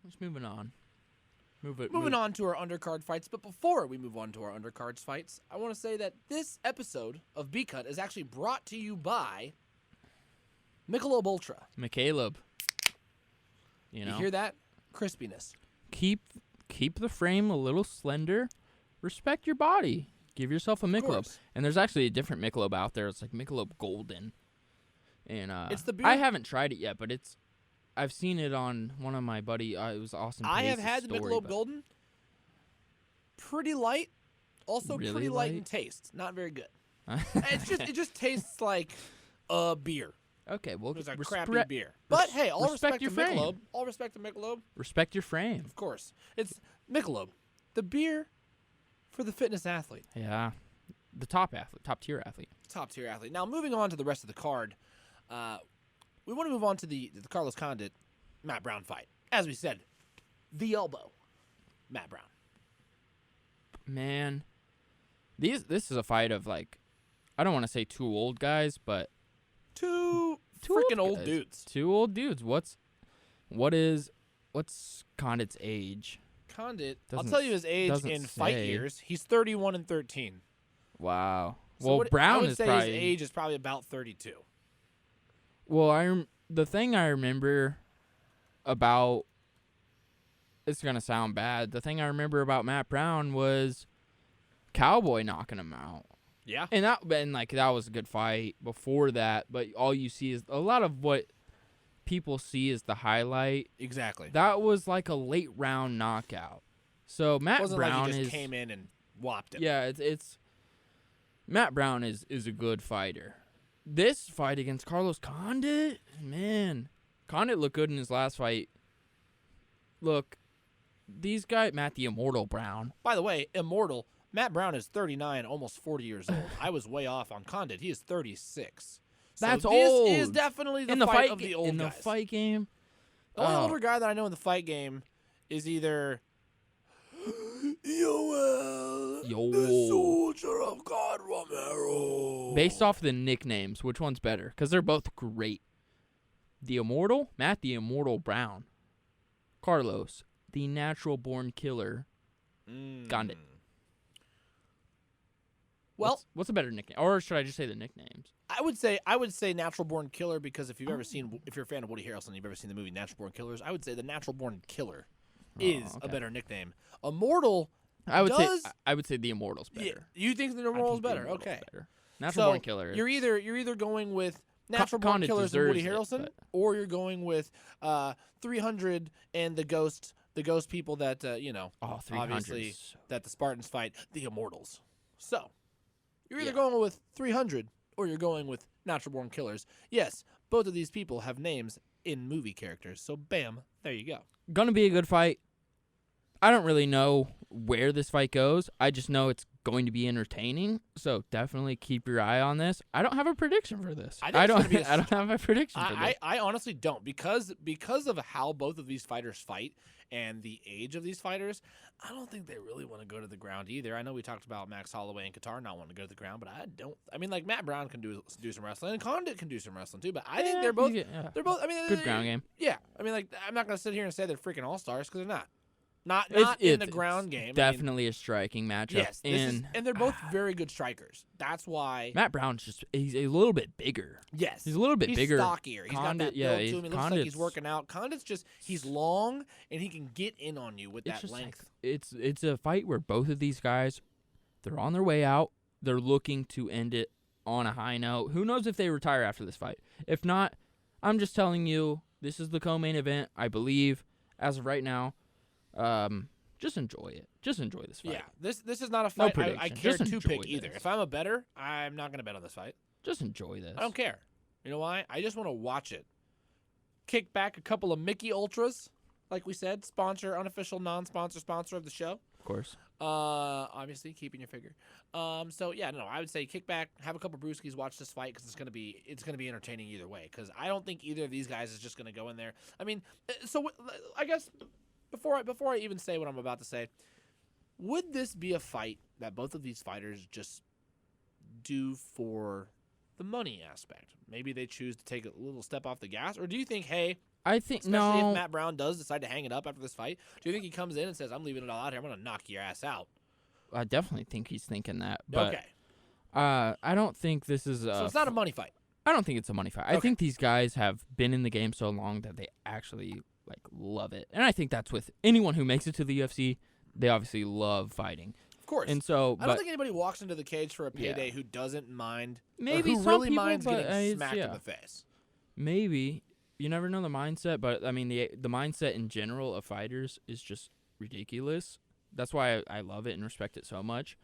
Just moving on. Moving on to our undercard fights, but before we move on to our undercards fights, I want to say that this episode of BCut is actually brought to you by Michelob Ultra. McCaleb. You hear that? Crispiness. Keep the frame a little slender. Respect your body. Give yourself a Michelob. And there's actually a different Michelob out there. It's like Michelob Golden. And it's the beer. I haven't tried it yet, but I've seen it on one of my buddy. It was Austin. I have had the Michelob Golden. Pretty light. Also really pretty light in taste. Not very good. It just tastes like a beer. Okay, well, it's a crappy beer. But hey, all respect to frame. Michelob. All respect to Michelob. Respect your frame. Of course. It's Michelob, the beer for the fitness athlete. Yeah. The top tier athlete. Top tier athlete. Now, moving on to the rest of the card, we want to move on to the Carlos Condit, Matt Brown fight. As we said, the elbow, Matt Brown. Man, this is a fight of, like, I don't want to say two old guys, but two freaking old dudes. Two old dudes. What's Condit's age? Condit, I'll tell you his age in fight years. He's 31 and 13. Wow. So well, Brown is probably... I would say his age is probably about 32. Well, the thing I remember about, it's going to sound bad, the thing I remember about Matt Brown was Cowboy knocking him out. Yeah. And that was a good fight before that, but all you see is a lot of what people see is the highlight. Exactly. That was like a late round knockout. So Matt Brown like he just came in and whopped him. Yeah, it's Matt Brown is a good fighter. This fight against Carlos Condit, man, Condit looked good in his last fight. Look, these guys, Matt the Immortal Brown. By the way, Immortal, Matt Brown is 39, almost 40 years old. I was way off on Condit. He is 36. So That's old. This is definitely the fight of the old guys. In the fight game. The only older guy that I know in the fight game is either Yoel, the Soldier of God Romero. Based off the nicknames, which one's better? Because they're both great. The Immortal, Matt the Immortal Brown. Carlos, the Natural Born Killer. Condit. Well, what's a better nickname? Or should I just say the nicknames? I would say Natural Born Killer because if you're a fan of Woody Harrelson, you've ever seen the movie Natural Born Killers, I would say the Natural Born Killer is a better nickname. Immortal. I would say the Immortal's better. Yeah, you think the Immortal's better? Okay. Better. Natural Born Killer. You're either going with Natural Born Killers and Woody Harrelson, or you're going with 300 and the ghost people that obviously that the Spartans fight, the Immortals. So you're either going with 300 or you're going with Natural Born Killers. Yes, both of these people have names in movie characters. So bam, there you go. Gonna be a good fight. I don't really know where this fight goes. I just know it's going to be entertaining. So definitely keep your eye on this. I don't have a prediction for this. I don't have a prediction for this. I honestly don't because of how both of these fighters fight and the age of these fighters. I don't think they really want to go to the ground either. I know we talked about Max Holloway and Kattar not wanting to go to the ground, but I don't. I mean, like Matt Brown can do some wrestling, and Condit can do some wrestling too. But I think they're both. I mean, good ground game. Yeah, I mean, like I'm not gonna sit here and say they're freaking all stars because they're not. Not in the ground game. Definitely a striking matchup. Yes, and they're both very good strikers. That's why Matt Brown's he's a little bit bigger. Yes, he's a little bit bigger. He's stockier. He's got that build to him. It looks like he's working out. Condit's he's long and he can get in on you with that length. Like, it's a fight where both of these guys, they're on their way out. They're looking to end it on a high note. Who knows if they retire after this fight? If not, I'm just telling you, this is the co-main event. I believe as of right now. Just enjoy it. Just enjoy this fight. Yeah, this is not a fight no I care to pick either. If I'm a bettor, I'm not going to bet on this fight. Just enjoy this. I don't care. You know why? I just want to watch it. Kick back a couple of Mickey Ultras, like we said, unofficial, non-sponsor sponsor of the show. Of course. Obviously, keeping your figure. So yeah, no, I would say kick back, have a couple brewskis, watch this fight because it's gonna be entertaining either way. Because I don't think either of these guys is just gonna go in there. I mean, so I guess. Before I even say what I'm about to say, would this be a fight that both of these fighters just do for the money aspect? Maybe they choose to take a little step off the gas, or do you think, hey, I think Especially no. if Matt Brown does decide to hang it up after this fight. Do you think he comes in and says, I'm leaving it all out here. I'm going to knock your ass out? I definitely think he's thinking that. But, okay. I don't think this is so it's not a money fight. I don't think it's a money fight. Okay. I think these guys have been in the game so long that they actually love it. And I think that's with anyone who makes it to the UFC. They obviously love fighting. Of course. And so, I don't think anybody walks into the cage for a payday who doesn't mind. Maybe who some really people, minds but getting smacked in the face. Maybe. You never know the mindset, but I mean the mindset in general of fighters is just ridiculous. That's why I love it and respect it so much.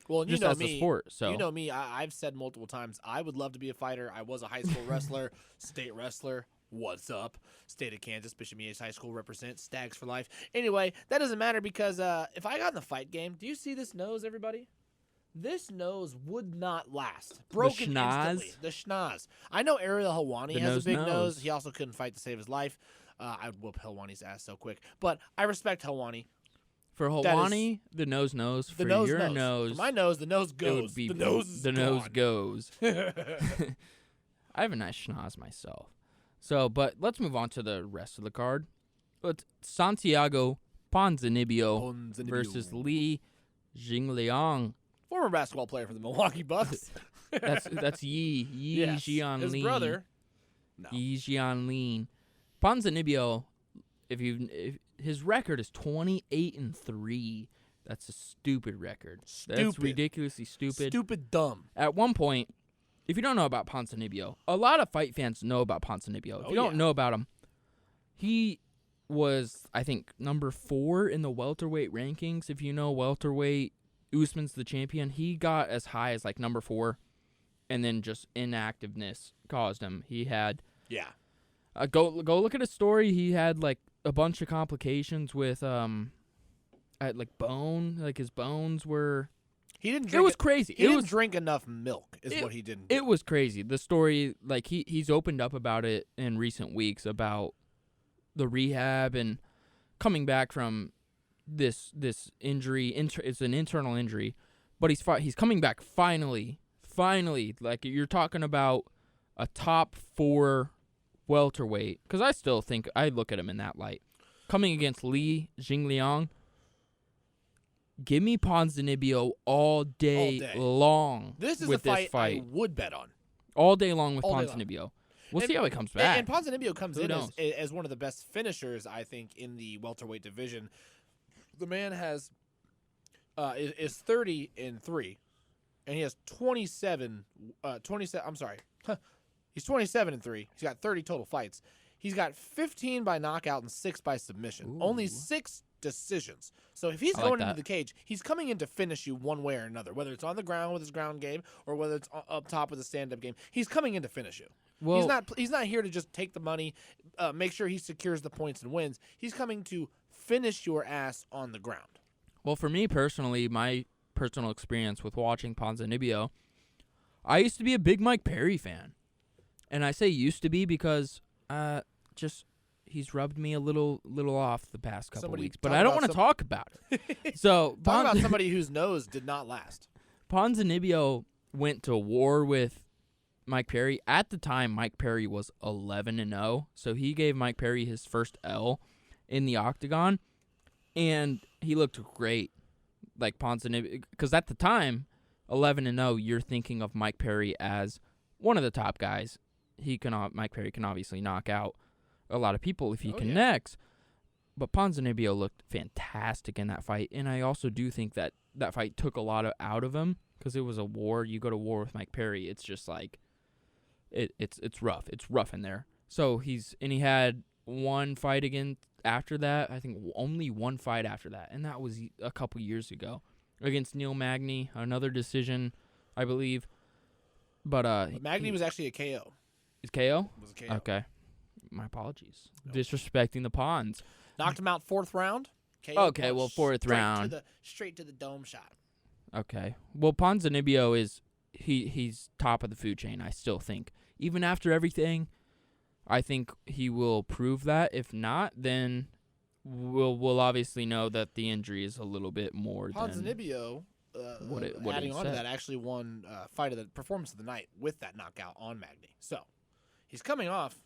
Well, and just you know as me, a sport. So you know me. I've said multiple times I would love to be a fighter. I was a high school wrestler, state wrestler. What's up? State of Kansas, Bishop Meades High School represent Stags for life. Anyway, that doesn't matter because if I got in the fight game, do you see this nose, everybody? This nose would not last. Broken instantly. The schnoz. I know Ariel Helwani has a big nose. He also couldn't fight to save his life. I'd whoop Helwani's ass so quick. But I respect Helwani. For Helwani, the nose knows. For your nose. For my nose, the nose goes. The nose is the gone. nose goes. I have a nice schnoz myself. So, but let's move on to the rest of the card. It's Santiago Ponzinibbio versus Li Jingliang. Former basketball player for the Milwaukee Bucks. that's Yi Jianlin. His brother. No. Yi Jianlin. Ponzinibbio, if his record is 28-3. That's a stupid record. That's ridiculously stupid. Stupid dumb. At one point, if you don't know about Ponzinibbio, a lot of fight fans know about Ponzinibbio. If you don't know about him, he was, I think, number 4 in the welterweight rankings. If you know welterweight, Usman's the champion. He got as high as number 4, and then just inactiveness caused him. He had go look at his story. He had a bunch of complications with bone. His bones were. He didn't drink. It was crazy. He didn't drink enough milk. Is what he didn't do. It was crazy. The story, he's opened up about it in recent weeks about the rehab and coming back from this injury. It's an internal injury, but he's coming back finally. You're talking about a top 4 welterweight, because I still think I look at him in that light. Coming against Li Jingliang, give me Ponzinibbio all day long. This is a fight I would bet on. All day long with Ponzinibbio. We'll see how he comes back. And Ponzinibbio comes in as one of the best finishers, I think, in the welterweight division. The man is 30-3, and he has 27. I'm sorry. He's 27-3. He's got 30 total fights. He's got 15 by knockout and 6 by submission. Ooh. Only 6 decisions. So if he's going into the cage, he's coming in to finish you one way or another, whether it's on the ground with his ground game or whether it's up top with a stand-up game. He's coming in to finish you. Well, he's not here to just take the money, make sure he secures the points and wins. He's coming to finish your ass on the ground. Well, for me personally, my personal experience with watching Ponzinibbio, I used to be a big Mike Perry fan. And I say used to be because he's rubbed me a little off the past couple weeks. But I don't want to talk about it. So talk about somebody whose nose did not last. Ponzinibbio went to war with Mike Perry. At the time, Mike Perry was 11-0. So he gave Mike Perry his first L in the octagon. And he looked great. Ponzinibbio. Because at the time, 11-0, you're thinking of Mike Perry as one of the top guys. Mike Perry can obviously knock out a lot of people if he connects. But Ponzinibbio looked fantastic in that fight, and I also do think that fight took a lot out of him because it was a war. You go to war with Mike Perry, it's just it's rough. It's rough in there. So he had one fight again after that. I think only one fight after that, and that was a couple years ago against Neil Magny, another decision, I believe. But Magny was actually a KO. Is KO? It was a KO. Okay. My apologies. No. Disrespecting the Pons. Knocked him out 4th round. KO. Okay, well, 4th round. Straight to the dome shot. Okay. Well, Ponzinibbio he's top of the food chain, I still think. Even after everything, I think he will prove that. If not, then we'll obviously know that the injury is a little bit more Ponzinibbio, adding on to that, actually won Performance of the Night with that knockout on Magny. So he's coming off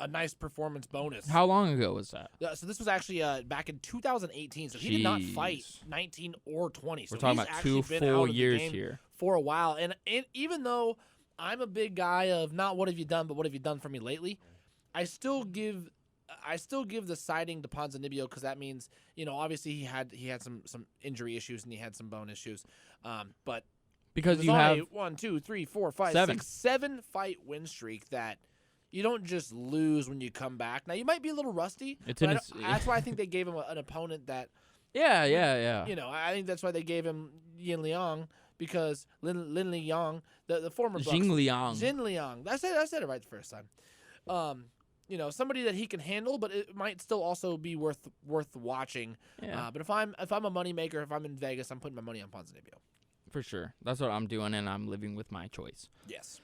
a nice performance bonus. How long ago was that? So this was actually back in 2018. So he did not fight 19 or 20. So we're talking about 2 full years here for a while. And even though I'm a big guy of not what have you done, but what have you done for me lately, I still give the siding to Ponzinibbio because that means, obviously he had some injury issues and he had some bone issues, but because you have 1, 2, 3, 4, 5, 6, 7 fight win streak that you don't just lose when you come back. Now you might be a little rusty. That's why I think they gave him an opponent that. Yeah. I think that's why they gave him Yin Liang because Lin Liang, the former Jin Liang. I said it right the first time. Somebody that he can handle, but it might still also be worth watching. Yeah. But if I'm a moneymaker, if I'm in Vegas, I'm putting my money on Ponzinibbio. For sure. That's what I'm doing, and I'm living with my choice. Yes.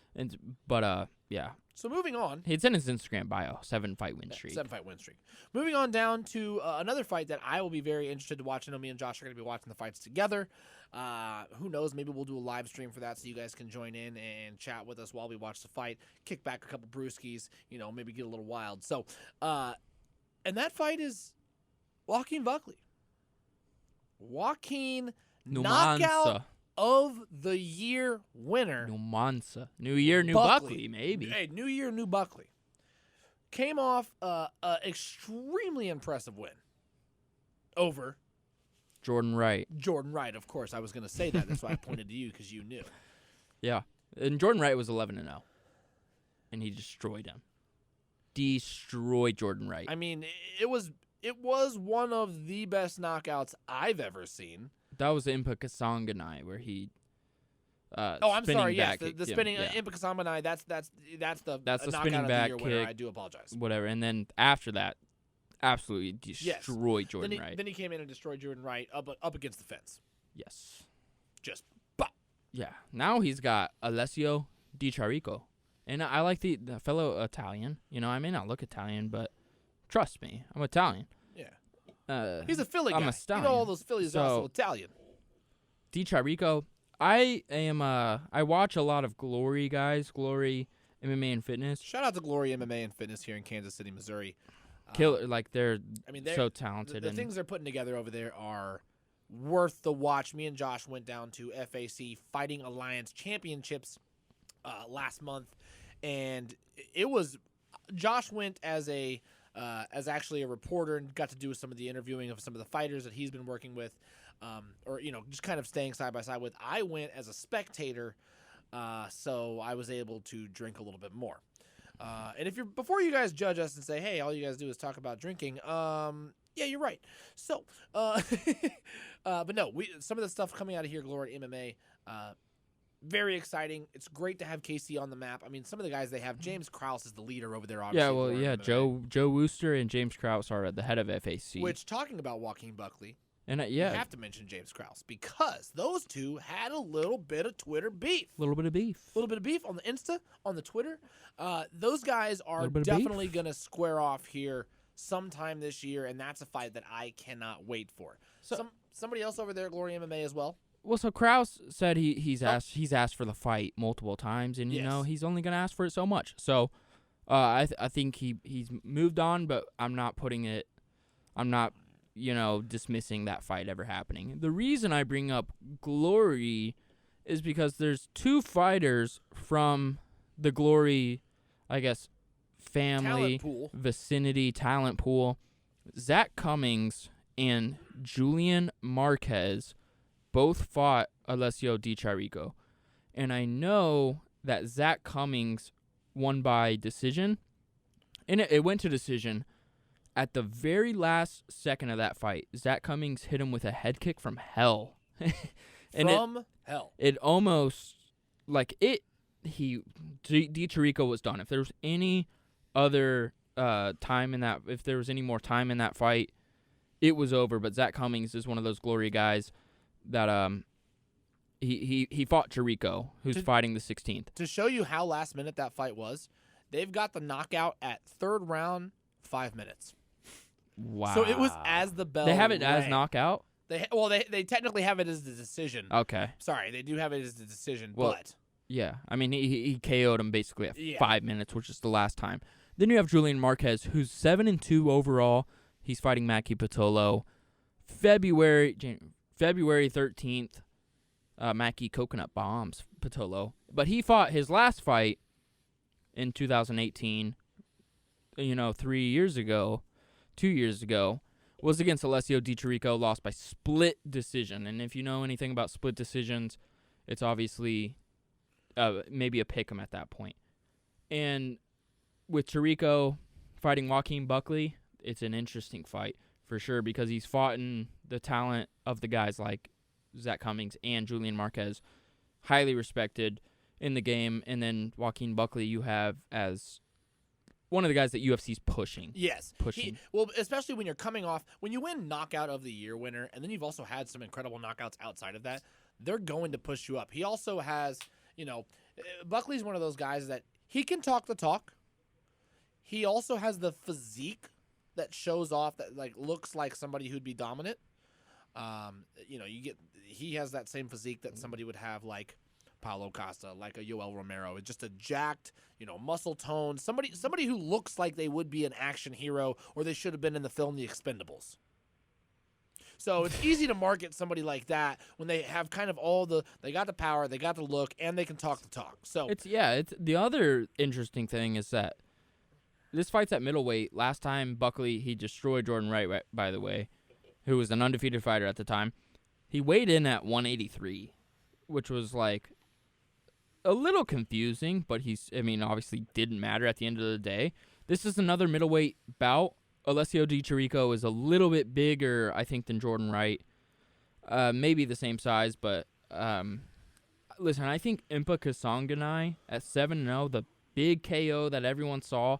Yeah. So moving on. It's in his Instagram bio, 7-fight win streak. 7-fight win streak. Moving on down to another fight that I will be very interested to watch. I know me and Josh are going to be watching the fights together. Who knows? Maybe we'll do a live stream for that so you guys can join in and chat with us while we watch the fight. Kick back a couple brewskis, maybe get a little wild. So, and that fight is Joquain Buckley. Joaquin knockout of the year winner. Numansa. New year, new Buckley, maybe. Hey, new year, new Buckley. Came off an extremely impressive win over Jordan Wright. Jordan Wright, of course. I was going to say that. That's why I pointed to you because you knew. Yeah. And Jordan Wright was 11-0. And he destroyed him. Destroyed Jordan Wright. I mean, it was one of the best knockouts I've ever seen. That was Impa Kasanganay where he I'm sorry. Yes, kick. the spinning Impa Kasanganay. That's the spinning back of the kick. year winner. I do apologize. Whatever. And then after that, absolutely destroyed Jordan Wright. Then he came in and destroyed Jordan Wright up against the fence. Yes. Just pop. Yeah. Now he's got Alessio Di Chirico. And I like the fellow Italian. I may not look Italian, but trust me, I'm Italian. Yeah. He's a Philly guy. I'm a stallion. All those Phillies are also Italian. Di Chirico, I watch a lot of Glory guys, Glory MMA and Fitness. Shout out to Glory MMA and Fitness here in Kansas City, Missouri. Killer, they're so talented. The things they're putting together over there are worth the watch. Me and Josh went down to FAC Fighting Alliance Championships last month, and it was Josh went as actually a reporter and got to do some of the interviewing of some of the fighters that he's been working with, or just kind of staying side by side with. I went as a spectator, so I was able to drink a little bit more. And before you guys judge us and say, hey, all you guys do is talk about drinking, yeah, you're right. So, but no, some of the stuff coming out of here, Glory MMA, very exciting. It's great to have KC on the map. I mean, some of the guys they have, James Krause is the leader over there, obviously. Yeah, Joe Wooster and James Krause are at the head of FAC. Which, talking about Joquain Buckley, and you have to mention James Krause because those two had a little bit of Twitter beef. A little bit of beef on the Insta, on the Twitter. Those guys are definitely going to square off here sometime this year, and that's a fight that I cannot wait for. So, somebody else over there at Glory MMA as well. Well, so Krause said he's asked for the fight multiple times, and he's only going to ask for it so much. So I think he's moved on, but I'm not dismissing that fight ever happening. The reason I bring up Glory is because there's two fighters from the Glory, I guess, family, vicinity, talent pool. Zach Cummings and Julian Marquez both fought Alessio Di Chirico. And I know that Zach Cummings won by decision. And it went to decision. At the very last second of that fight, Zach Cummings hit him with a head kick from hell. Hell. It almost, Di Chirico was done. If there was any other time in that, if there was any more time in that fight, it was over. But Zach Cummings is one of those Glory guys that he fought Chirico, who's fighting the 16th. To show you how last minute that fight was, they've got the knockout at third round, 5 minutes. Wow. So it was as the bell They have it rang. as knockout? They technically have it as the decision. Okay. Sorry, they do have it as the decision, well, but... Yeah, I mean, he KO'd him basically at 5 minutes, which is the last time. Then you have Julian Marquez, who's 7-2 overall. He's fighting Maki Pitolo. February 13th, Maki coconut bombs Pitolo. But he fought his last fight in 2018, 2 years ago, was against Alessio Di Chirico, lost by split decision. And if you know anything about split decisions, it's obviously maybe a pick 'em at that point. And with Chirico fighting Joquain Buckley, it's an interesting fight for sure because he's fought in the talent of the guys like Zach Cummings and Julian Marquez, highly respected in the game. And then Joquain Buckley you have as one of the guys that UFC's pushing. Yes. Pushing. Well, especially when you're coming off, when you win Knockout of the Year winner, and then you've also had some incredible knockouts outside of that, they're going to push you up. He also has, Buckley's one of those guys that he can talk the talk. He also has the physique that shows off that looks like somebody who'd be dominant. He has that same physique that somebody would have like Paulo Costa, like a Yoel Romero. It's just a jacked, muscle tone. Somebody who looks like they would be an action hero or they should have been in the film The Expendables. So it's easy to market somebody like that when they have kind of they got the power, they got the look, and they can talk the talk. So it's the other interesting thing is that this fight's at middleweight. Last time Buckley, he destroyed Jordan Wright, by the way, who was an undefeated fighter at the time. He weighed in at 183, which was like a little confusing, but obviously didn't matter at the end of the day. This is another middleweight bout. Alessio Di Chirico is a little bit bigger, I think, than Jordan Wright. Maybe the same size, but listen, I think Impa Kasanganay at 7-0, the big KO that everyone saw,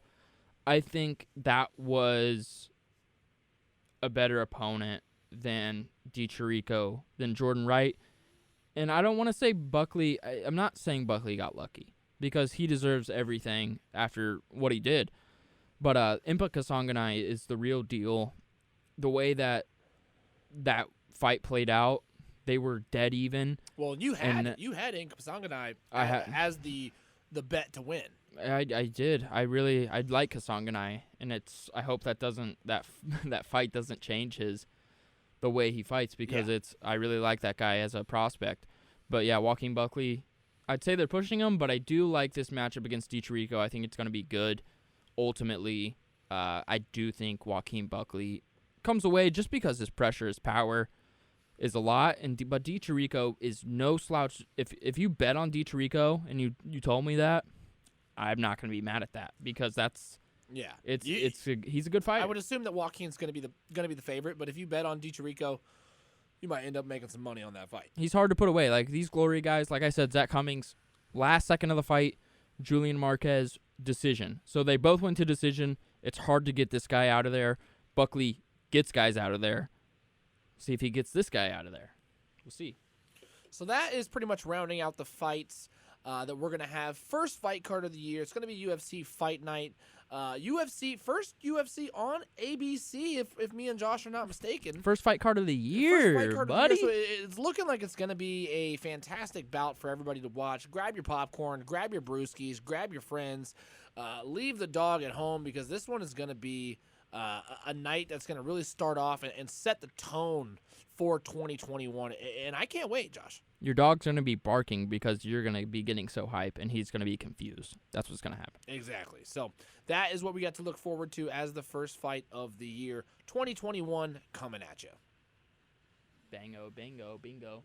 I think that was a better opponent than Di Chirico, than Jordan Wright. And I don't want to say Buckley, I'm not saying Buckley got lucky, because he deserves everything after what he did. But Impa Kasanganay is the real deal. The way that fight played out, they were dead even. Well, you had Impa Kasanganay as the bet to win. I did. I'd like Kasanganay, and I hope that fight doesn't change the way he fights, because I really like that guy as a prospect. But yeah, Joquain Buckley, I'd say they're pushing him, but I do like this matchup against Di Chirico. I think it's going to be good. Ultimately, I do think Joquain Buckley comes away just because his pressure, his power is a lot. But Di Chirico is no slouch. If you bet on Di Chirico and you told me that, I'm not going to be mad at that, because that's he's a good fighter. I would assume that Joaquin's going to be the favorite, but if you bet on Di Chirico, you might end up making some money on that fight. He's hard to put away. Like these glory guys, like I said, Zach Cummings, last second of the fight, Julian Marquez, decision. So they both went to decision. It's hard to get this guy out of there. Buckley gets guys out of there. See if he gets this guy out of there. We'll see. So that is pretty much rounding out the fights that we're going to have. First fight card of the year. It's going to be UFC Fight Night. First UFC on ABC, if me and Josh are not mistaken. First fight card of the year, buddy. So it's looking like it's going to be a fantastic bout for everybody to watch. Grab your popcorn, grab your brewskis, grab your friends, leave the dog at home, because this one is going to be a night that's going to really start off and set the tone for 2021. And I can't wait, Josh. Your dog's going to be barking because you're going to be getting so hype, and he's going to be confused. That's what's going to happen. Exactly. So that is what we got to look forward to as the first fight of the year. 2021 coming at you. Bango, bingo, bingo.